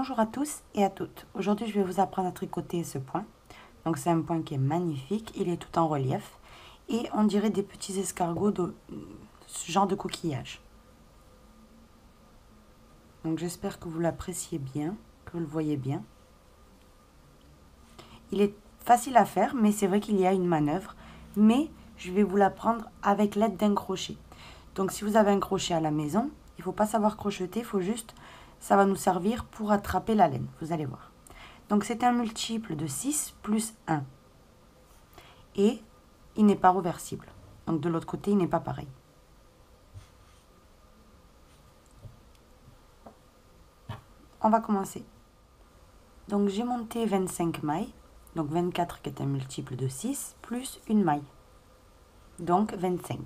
Bonjour à tous et à toutes. Aujourd'hui, je vais vous apprendre à tricoter ce point. Donc, c'est un point qui est magnifique. Il est tout en relief. Et on dirait des petits escargots de ce genre de coquillage. Donc, j'espère que vous l'appréciez bien, que vous le voyez bien. Il est facile à faire, mais c'est vrai qu'il y a une manœuvre. Mais je vais vous l'apprendre avec l'aide d'un crochet. Donc, si vous avez un crochet à la maison, il ne faut pas savoir crocheter, il faut juste... Ça va nous servir pour attraper la laine, vous allez voir. Donc, c'est un multiple de 6 plus 1. Et il n'est pas reversible. Donc, de l'autre côté, il n'est pas pareil. On va commencer. Donc, j'ai monté 25 mailles. Donc, 24 qui est un multiple de 6 plus une maille. Donc, 25.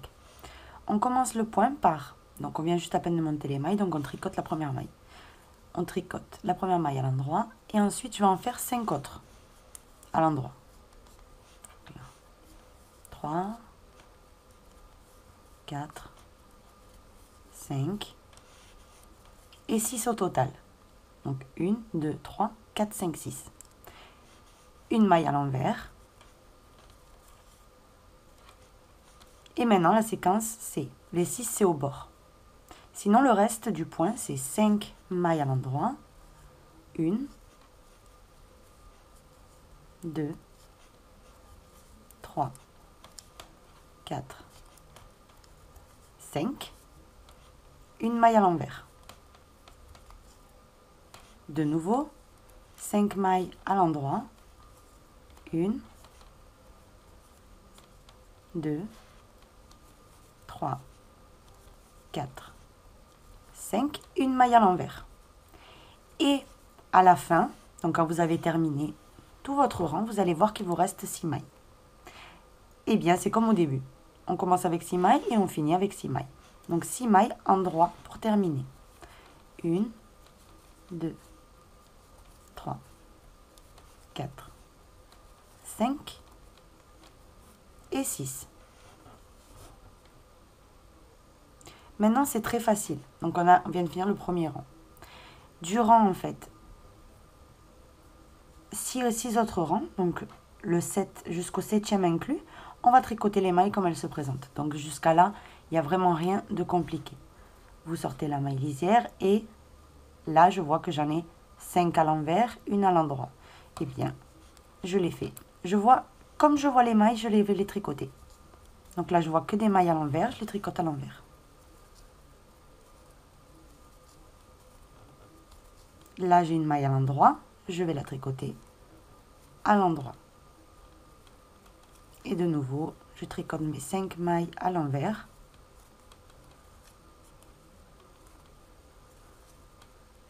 On commence le point par... Donc, on vient juste à peine de monter les mailles. Donc, on tricote la première maille. On tricote la première maille à l'endroit. Et ensuite, je vais en faire 5 autres à l'endroit. 3, 4, 5 et 6 au total. Donc 1, 2, 3, 4, 5, 6. Une maille à l'envers. Et maintenant, la séquence, c'est les 6, c'est au bord. Sinon, le reste du point, c'est 5 mailles à l'endroit. 1, 2, 3, 4, 5. Une maille à l'envers. De nouveau, 5 mailles à l'endroit. 1, 2, 3, 4, 5. Une maille à l'envers. Et à la fin, donc quand vous avez terminé tout votre rang, vous allez voir qu'il vous reste 6 mailles. Eh bien, c'est comme au début. On commence avec 6 mailles et on finit avec 6 mailles. Donc 6 mailles endroit pour terminer. 1, 2, 3, 4, 5 et 6. Maintenant, c'est très facile. Donc, on vient de finir le premier rang. Durant, en fait, 6 autres rangs, donc le 7 jusqu'au 7e inclus, on va tricoter les mailles comme elles se présentent. Donc, jusqu'à là, il n'y a vraiment rien de compliqué. Vous sortez la maille lisière et là, je vois que j'en ai 5 à l'envers, une à l'endroit. Eh bien, je l'ai fait. Comme je vois les mailles, je vais les tricoter. Donc là, je vois que des mailles à l'envers, je les tricote à l'envers. Là, j'ai une maille à l'endroit, je vais la tricoter à l'endroit. Et de nouveau, je tricote mes 5 mailles à l'envers.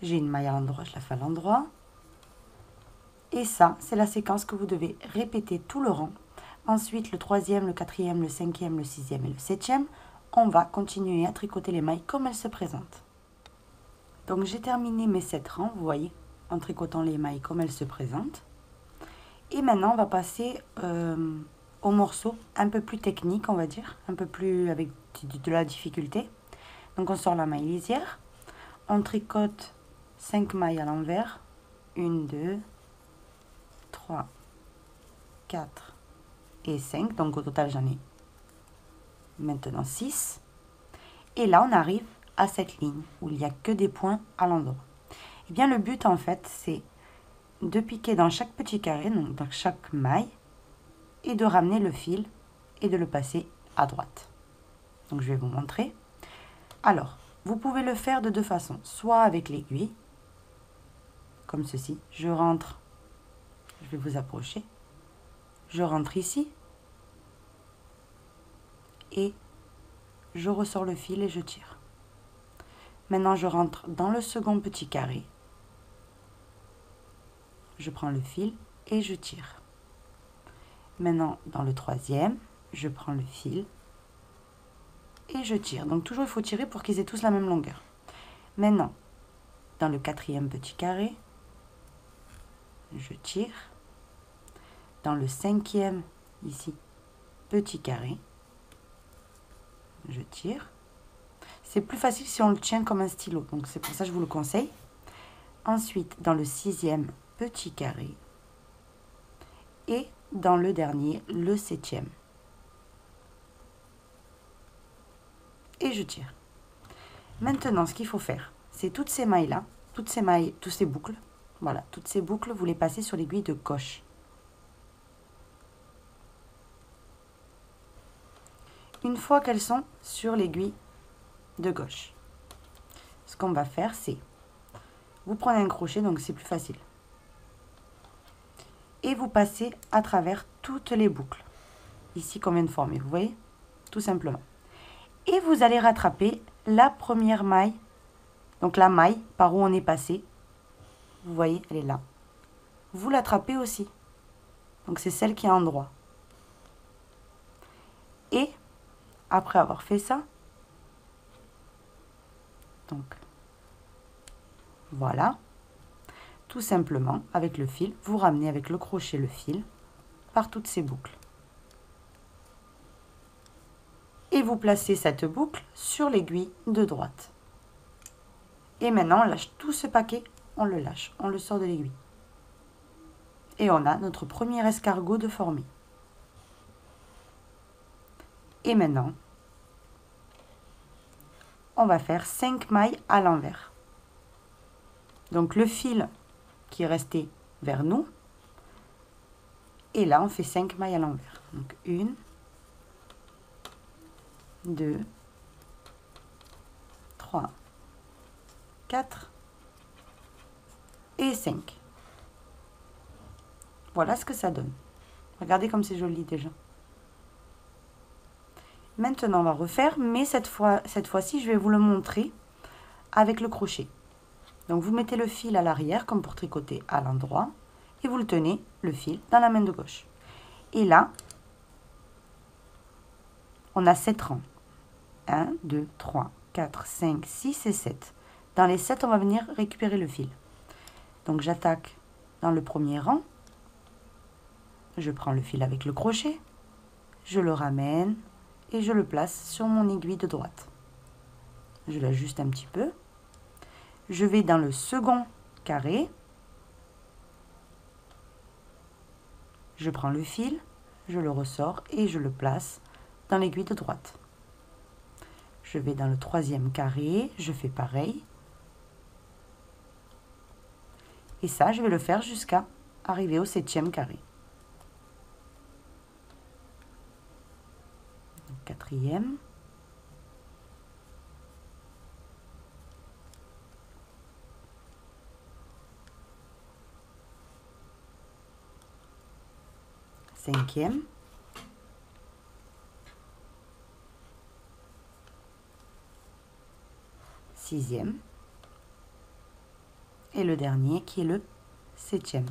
J'ai une maille à l'endroit, je la fais à l'endroit. Et ça, c'est la séquence que vous devez répéter tout le rang. Ensuite, le 3e, le 4e, le 5e, le 6e et le 7e, on va continuer à tricoter les mailles comme elles se présentent. Donc, j'ai terminé mes 7 rangs, vous voyez, en tricotant les mailles comme elles se présentent. Et maintenant, on va passer au morceau un peu plus technique, on va dire, un peu plus avec de la difficulté. Donc, on sort la maille lisière, on tricote 5 mailles à l'envers, 1, 2, 3, 4 et 5. Donc, au total, j'en ai maintenant 6. Et là, on arrive à cette ligne où il n'y a que des points à l'endroit. Et bien, le but, en fait, c'est de piquer dans chaque petit carré, donc dans chaque maille, et de ramener le fil et de le passer à droite. Donc, je vais vous montrer. Alors, vous pouvez le faire de deux façons. Soit avec l'aiguille, comme ceci. Je rentre, je vais vous approcher. Je rentre ici. Et je ressors le fil et je tire. Maintenant, je rentre dans le second petit carré. Je prends le fil et je tire. Maintenant, dans le 3e, je prends le fil et je tire. Donc, toujours, il faut tirer pour qu'ils aient tous la même longueur. Maintenant, dans le 4e petit carré, je tire. Dans le 5e, ici, petit carré, je tire. C'est plus facile si on le tient comme un stylo. Donc, c'est pour ça que je vous le conseille. ensuite dans le 6e, petit carré, et dans le dernier, le 7e. Et je tire. Maintenant, ce qu'il faut faire, c'est toutes ces mailles-là, toutes ces boucles, voilà, toutes ces boucles, vous les passez sur l'aiguille de gauche. Une fois qu'elles sont sur l'aiguille de gauche, ce qu'on va faire, c'est, vous prenez un crochet, donc c'est plus facile, et vous passez à travers toutes les boucles, ici qu'on vient de former, vous voyez, tout simplement. Et vous allez rattraper la première maille, donc la maille par où on est passé, vous voyez, elle est là. Vous l'attrapez aussi, donc c'est celle qui est en droit. Et après avoir fait ça, donc voilà, tout simplement avec le fil, vous ramenez avec le crochet le fil par toutes ces boucles. Et vous placez cette boucle sur l'aiguille de droite. Et maintenant, on lâche tout ce paquet, on le lâche, on le sort de l'aiguille. Et on a notre premier escargot de formé. Et maintenant, on va faire 5 mailles à l'envers. Donc le fil qui est resté vers nous, et là on fait 5 mailles à l'envers. Donc 1, 2, 3, 4 et 5. Voilà ce que ça donne. Regardez comme c'est joli déjà. Maintenant, on va refaire, mais cette fois-ci, je vais vous le montrer avec le crochet. Donc, vous mettez le fil à l'arrière, comme pour tricoter à l'endroit, et vous le tenez, le fil, dans la main de gauche. Et là, on a 7 rangs. 1, 2, 3, 4, 5, 6 et 7. Dans les 7, on va venir récupérer le fil. Donc, j'attaque dans le premier rang. Je prends le fil avec le crochet. Je le ramène et je le place sur mon aiguille de droite. Je l'ajuste un petit peu. Je vais dans le second carré. Je prends le fil, je le ressors et je le place dans l'aiguille de droite. Je vais dans le troisième carré, je fais pareil. Et ça, je vais le faire jusqu'à arriver au 7e carré. 4e. Cinquième. Sixième. Et le dernier qui est le 7e.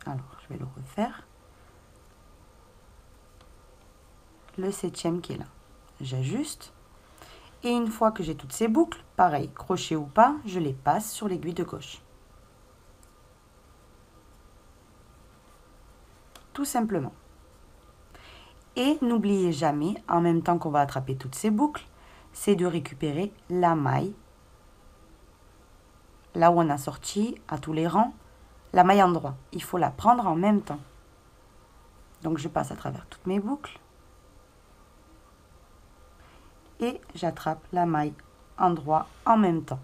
Alors, je vais le refaire. Le 7e qui est là. J'ajuste. Et une fois que j'ai toutes ces boucles, pareil, crochet ou pas, je les passe sur l'aiguille de gauche. Tout simplement. Et n'oubliez jamais, en même temps qu'on va attraper toutes ces boucles, c'est de récupérer la maille, là où on a sorti à tous les rangs, la maille en droit. Il faut la prendre en même temps. Donc je passe à travers toutes mes boucles. Et j'attrape la maille en droit en même temps.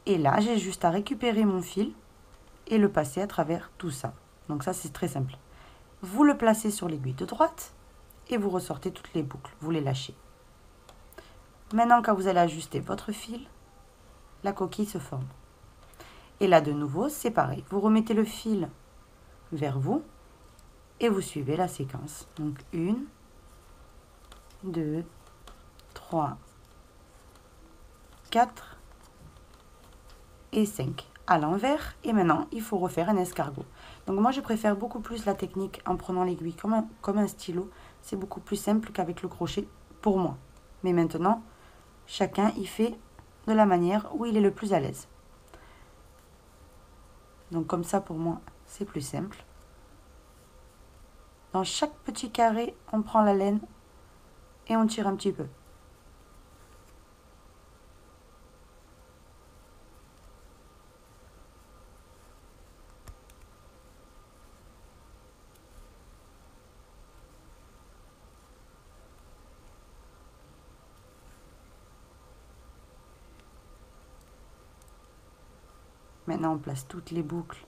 Et là, j'ai juste à récupérer mon fil et le passer à travers tout ça. Donc ça, c'est très simple. Vous le placez sur l'aiguille de droite et vous ressortez toutes les boucles. Vous les lâchez. Maintenant, quand vous allez ajuster votre fil, la coquille se forme. Et là, de nouveau, c'est pareil. Vous remettez le fil vers vous et vous suivez la séquence. Donc 1, 2, 3, 4 et 5 à l'envers. Et maintenant, il faut refaire un escargot. Donc moi, je préfère beaucoup plus la technique en prenant l'aiguille comme un stylo. C'est beaucoup plus simple qu'avec le crochet pour moi. Mais maintenant, chacun y fait de la manière où il est le plus à l'aise. Donc comme ça, pour moi, c'est plus simple. Dans chaque petit carré, on prend la laine et on tire un petit peu. Maintenant, on place toutes les boucles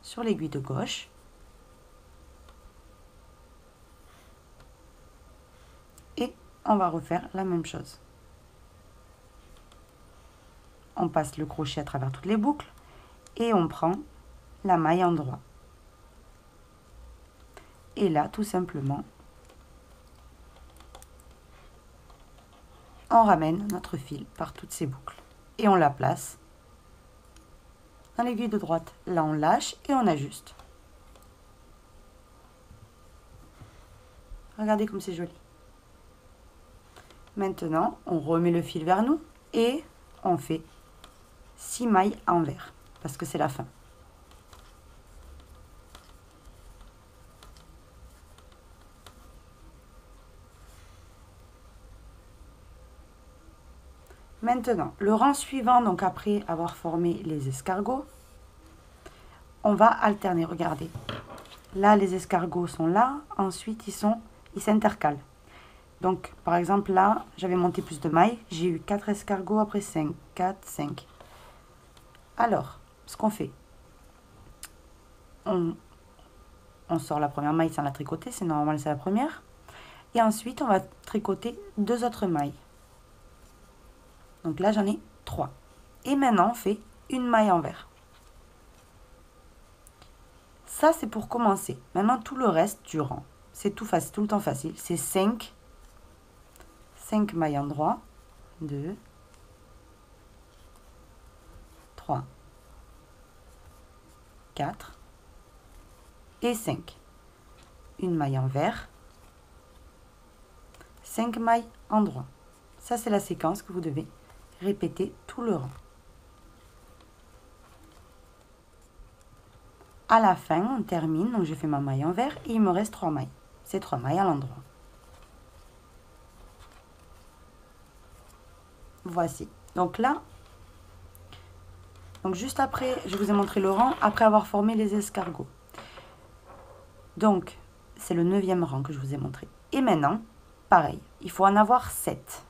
sur l'aiguille de gauche. Et on va refaire la même chose. On passe le crochet à travers toutes les boucles et on prend la maille endroit. Et là, tout simplement, on ramène notre fil par toutes ces boucles. Et on la place dans l'aiguille de droite. Là, on lâche et on ajuste. Regardez comme c'est joli. Maintenant, on remet le fil vers nous et on fait 6 mailles envers parce que c'est la fin. Maintenant, le rang suivant, donc après avoir formé les escargots, on va alterner. Regardez, là les escargots sont là, ensuite ils s'intercalent. Donc par exemple là, j'avais monté plus de mailles, j'ai eu 4 escargots, après 5, 4, 5. Alors, ce qu'on fait, on sort la première maille sans la tricoter, c'est normal, c'est la première. Et ensuite, on va tricoter 2 autres mailles. Donc là, j'en ai 3. Et maintenant, on fait une maille envers. Ça, c'est pour commencer. Maintenant, tout le reste du rang, c'est tout le temps facile. C'est 5 mailles endroits. 2, 3, 4 et 5. Une maille envers. 5 mailles endroits. Ça, c'est la séquence que vous devez répéter tout le rang. À la fin, on termine, donc j'ai fait ma maille envers et il me reste 3 mailles. C'est 3 mailles à l'endroit. Voici. Donc là, juste après, je vous ai montré le rang après avoir formé les escargots. Donc, c'est le 9e rang que je vous ai montré. Et maintenant, pareil, il faut en avoir 7.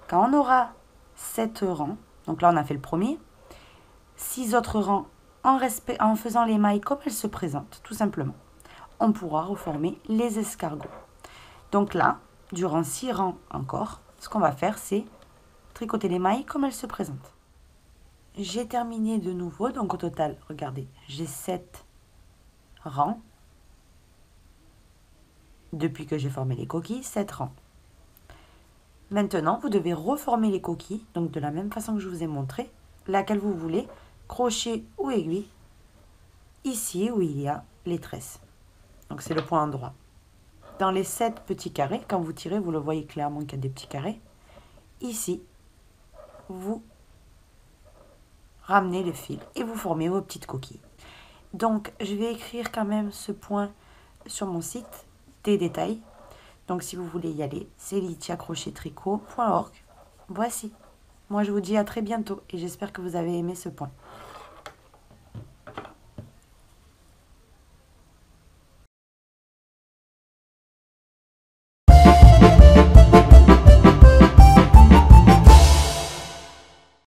Quand on aura 7 rangs, donc là on a fait le premier, 6 autres rangs en faisant les mailles comme elles se présentent, tout simplement. On pourra reformer les escargots. Donc là, durant 6 rangs encore, ce qu'on va faire, c'est tricoter les mailles comme elles se présentent. J'ai terminé de nouveau, donc au total, regardez, j'ai 7 rangs. Depuis que j'ai formé les coquilles, 7 rangs. Maintenant, vous devez reformer les coquilles, donc de la même façon que je vous ai montré, laquelle vous voulez, crochet ou aiguille, ici où il y a les tresses. Donc c'est le point endroit. Dans les 7 petits carrés, quand vous tirez, vous le voyez clairement qu'il y a des petits carrés. Ici, vous ramenez le fil et vous formez vos petites coquilles. Donc, je vais écrire quand même ce point sur mon site des détails. Donc, si vous voulez y aller, c'est litiacrochettricot.org. Voici. Moi, je vous dis à très bientôt et j'espère que vous avez aimé ce point.